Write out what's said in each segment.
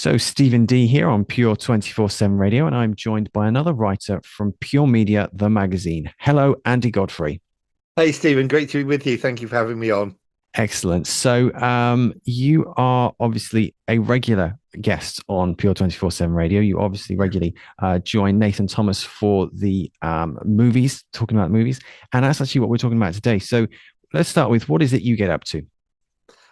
So, Stephen D here on Pure 24/7 Radio, and I'm joined by another writer from Pure Media, the magazine. Hello, Andy Godfrey. Hey, Stephen, great to be with you. Thank you for having me on. Excellent. So, you are obviously a regular guest on Pure 24/7 Radio. You obviously Yeah. regularly join Nathan Thomas for the movies, talking about movies. And that's actually what we're talking about today. So, let's start with what is it you get up to?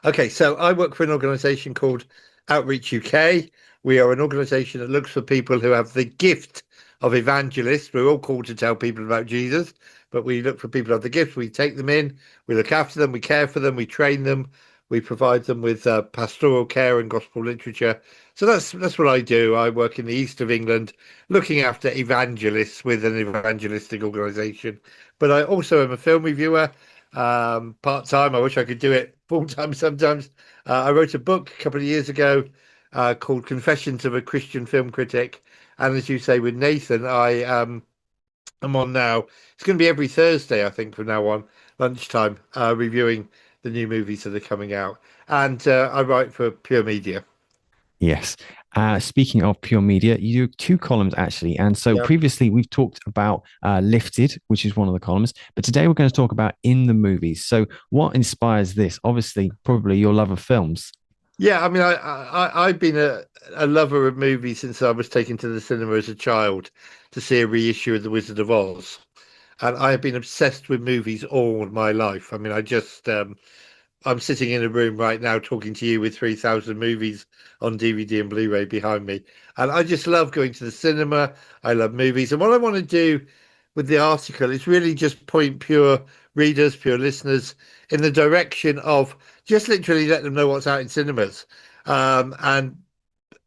Okay, so I work for an organization called Outreach UK. We are an organization that looks for people who have the gift of evangelists. We're all called to tell people about Jesus, but we look for people who have the gift. We take them in, we look after them, we care for them, we train them, we provide them with pastoral care and gospel literature. So that's what I do. I work in the east of England, looking after evangelists with an evangelistic organization. But I also am a film reviewer part time. I wish I could do it full time sometimes. I wrote a book a couple of years ago called Confessions of a Christian Film Critic. And as you say, with Nathan, I am on now. It's going to be every Thursday, I think, from now on, lunchtime, reviewing the new movies that are coming out. And I write for Pure Media. Yes. Speaking of pure media, you do two columns actually. And so Yeah. previously we've talked about Lifted, which is one of the columns, but today we're going to talk about In the Movies. So what inspires this? Obviously, probably your love of films. Yeah, I mean, I've been a lover of movies since I was taken to the cinema as a child to see a reissue of The Wizard of Oz. And I have been obsessed with movies all my life. I mean, I'm sitting in a room right now talking to you with 3,000 movies on DVD and Blu-ray behind me. And I just love going to the cinema. I love movies. And what I want to do with the article is really just point pure readers, pure listeners in the direction of just literally let them know what's out in cinemas. And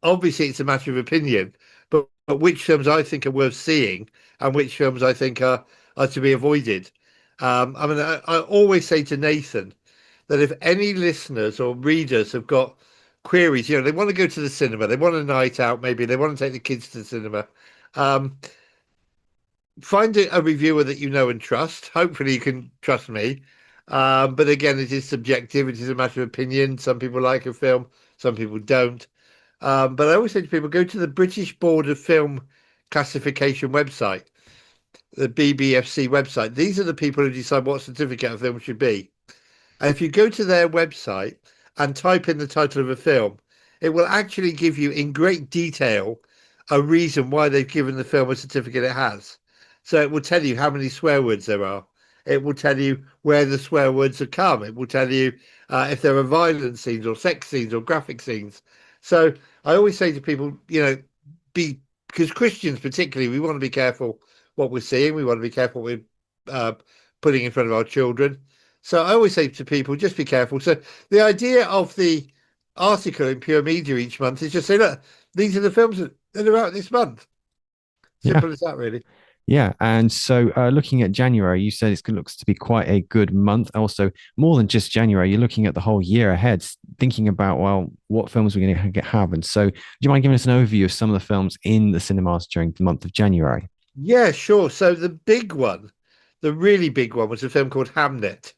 obviously it's a matter of opinion, but which films I think are worth seeing and which films I think are to be avoided. I mean, I always say to Nathan that if any listeners or readers have got queries, they want to go to the cinema, they want a night out, maybe they want to take the kids to the cinema. Um, Find a reviewer that you know and trust. Hopefully, you can trust me. But again, it is subjective. It is a matter of opinion. Some people like a film, some people don't. But I always say to people, go to the British Board of Film Classification website, the BBFC website. These are the people who decide what certificate a film should be. And if you go to their website and type in the title of a film, it will actually give you in great detail a reason why they've given the film a certificate it has. So it will tell you how many swear words there are. It will tell you where the swear words have come. It will tell you if there are violent scenes or sex scenes or graphic scenes. So I always say to people, be because Christians particularly, we want to be careful what we're seeing. We want to be careful what we're putting in front of our children. So I always say to people, just be careful. So the idea of the article in Pure Media each month is just say, look, these are the films that are out this month. Yeah. Simple as that, really. Yeah. And so looking at January, you said it looks to be quite a good month. Also, more than just January, you're looking at the whole year ahead, thinking about, well, what films we're going to have. And so, do you mind giving us an overview of some of the films in the cinemas during the month of January? Yeah, sure. So the big one, the really big one, was a film called Hamnet.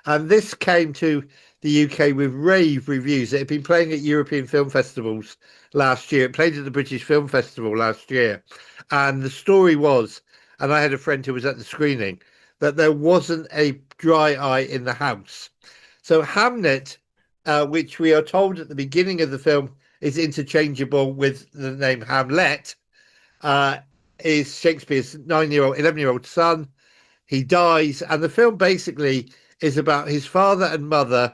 And this came to the UK with rave reviews. It had been playing at European film festivals last year. It played at the British Film Festival last year. And the story was, and I had a friend who was at the screening, that there wasn't a dry eye in the house. So Hamnet, which we are told at the beginning of the film is interchangeable with the name Hamlet, uh, is Shakespeare's 9-year-old, 11-year-old son. He dies, and the film basically is about his father and mother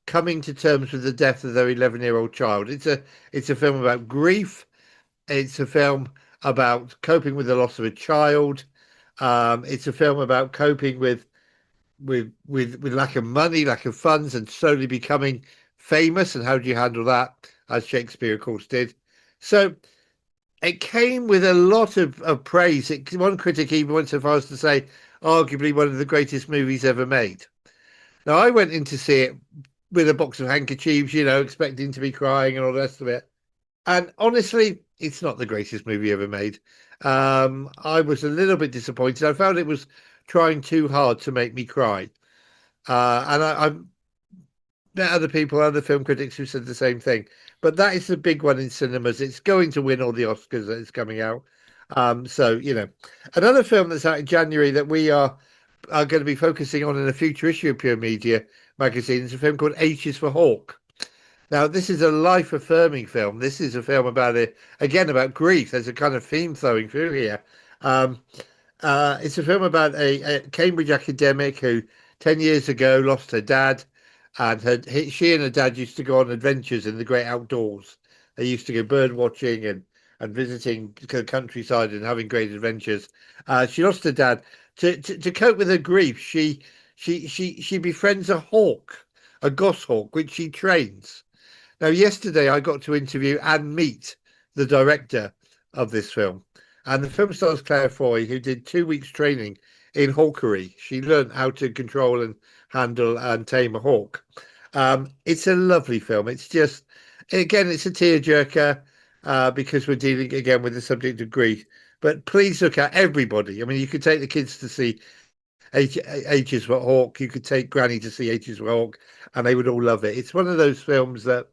coming to terms with the death of their 11-year-old child. It's a film about grief. It's a film about coping with the loss of a child. It's a film about coping with lack of money, lack of funds, and slowly becoming famous. And how do you handle that, as Shakespeare, of course, did? So it came with a lot of praise. One critic even went so far as to say, arguably one of the greatest movies ever made. Now, I went in to see it with a box of handkerchiefs, expecting to be crying and all the rest of it. And honestly, it's not the greatest movie ever made. I was a little bit disappointed. I found it was trying too hard to make me cry. And met other people, other film critics who said the same thing. But that is the big one in cinemas. It's going to win all the Oscars that it's coming out. So another film that's out in January that we are going to be focusing on in a future issue of Pure Media magazine is a film called H is for Hawk. Now, this is a life-affirming film. This is a film about again about grief. There's a kind of theme flowing through here. Um, it's a film about a Cambridge academic who 10 years ago lost her dad, and she and her dad used to go on adventures in the great outdoors. They used to go bird watching and visiting the countryside and having great adventures. She lost her dad. To cope with her grief, she befriends a hawk, a goshawk, which she trains. Now, yesterday I got to interview and meet the director of this film. And the film stars Claire Foy, who did 2 weeks training in hawkery. She learned how to control and handle and tame a hawk. It's a lovely film. It's just, again, it's a tearjerker because we're dealing again with the subject of grief. But please look at everybody. I mean, you could take the kids to see H's for Hawk. You could take Granny to see H's for Hawk, and they would all love it. It's one of those films that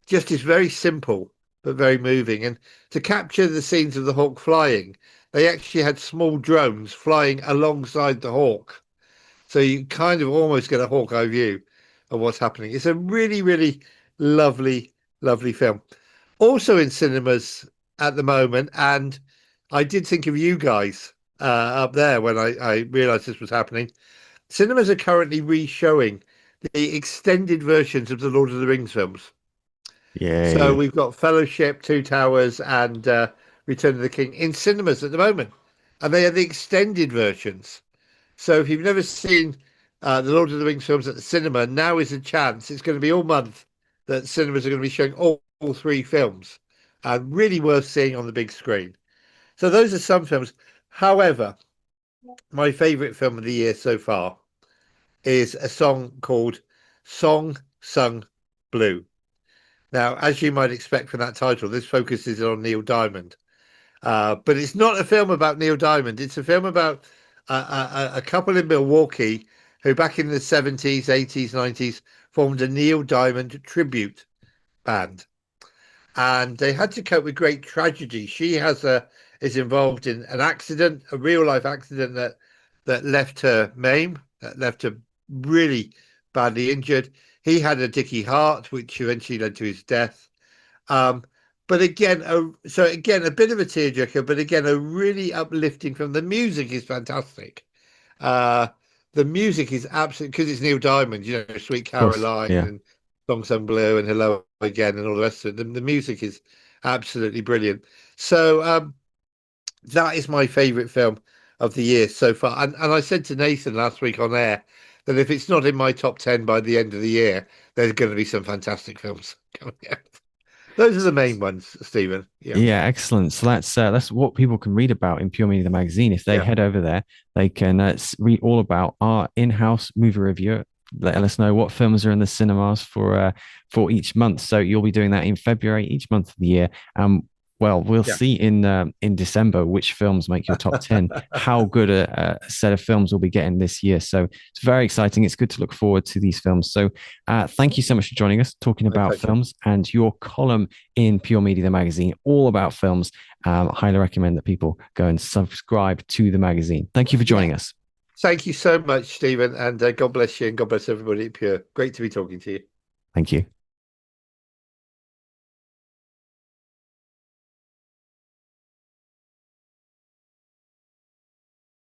just is very simple but very moving. And to capture the scenes of the hawk flying, they actually had small drones flying alongside the hawk. So you kind of almost get a hawk eye view of what's happening. It's a really, really lovely, lovely film. Also in cinemas at the moment, and I did think of you guys up there when I realized this was happening. Cinemas are currently re-showing the extended versions of the Lord of the Rings films. So Yay. we've got Fellowship, Two Towers, and Return of the King in cinemas at the moment, and they are the extended versions. So if you've never seen the Lord of the Rings films at the cinema, now is a chance. It's going to be all month that cinemas are going to be showing all three films, and really worth seeing on the big screen. So those are some films. However, my favourite film of the year so far is a song called "Song Sung Blue." Now, as you might expect from that title, this focuses on Neil Diamond. But it's not a film about Neil Diamond. It's a film about a couple in Milwaukee who, back in the 70s, 80s, 90s, formed a Neil Diamond tribute band. And they had to cope with great tragedy. She is involved in an accident, a real life accident that left her maimed, that left her really badly injured. He had a dicky heart, which eventually led to his death. Um, but again, a bit of a tearjerker, but again, a really uplifting film. The music is fantastic. Uh, the music is absolutely because it's Neil Diamond, Sweet Of course. Caroline Yeah. and Song Sung Blue and Hello Again and all the rest of it. The music is absolutely brilliant. So that is my favourite film of the year so far. And I said to Nathan last week on air that if it's not in my top 10 by the end of the year, there's going to be some fantastic films coming out. Those are the main ones, Stephen. Yeah. Yeah, excellent. So that's what people can read about in Pure Media the magazine. If they Yeah. head over there, they can read all about our in-house movie review. Let us know what films are in the cinemas for each month. So you'll be doing that in February, each month of the year. Well, we'll Yeah. see in December which films make your top 10, how good a set of films we'll be getting this year. So it's very exciting. It's good to look forward to these films. So thank you so much for joining us, talking My about pleasure. films and your column in Pure Media, the magazine, all about films. Highly recommend that people go and subscribe to the magazine. Thank you for Yeah. joining us. Thank you so much, Stephen. And God bless you and God bless everybody at Pure. Great to be talking to you. Thank you.